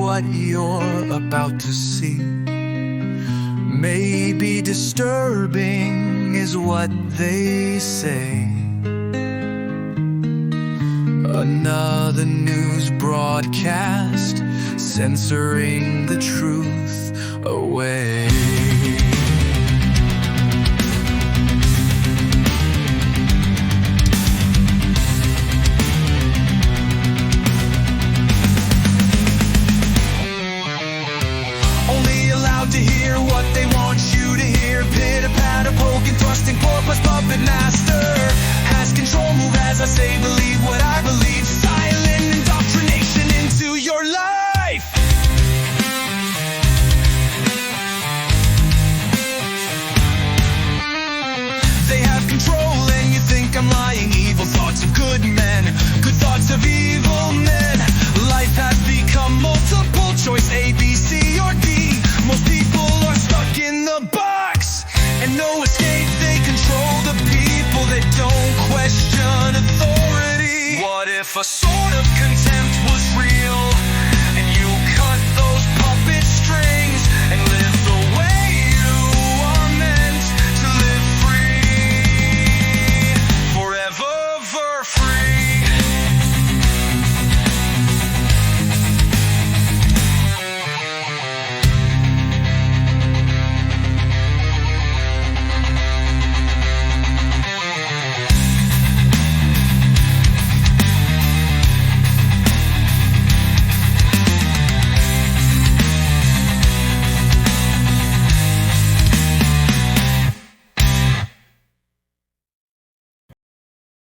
what you're about to see may be disturbing, is what they say. Another news broadcast censoring the truth away. Only allowed to hear what they want you to hear. Pitter-patter, poking, thrusting, porpoise, puppet master has control, move as I say, believe what I believe. Silent indoctrination into your life. They have control and you think I'm lying. Evil thoughts of good men, good thoughts of evil men. Life has become multiple choice, A, B, C, or D. Most people are stuck in the box and no escape. They control the people that don't question authority. What if a sort of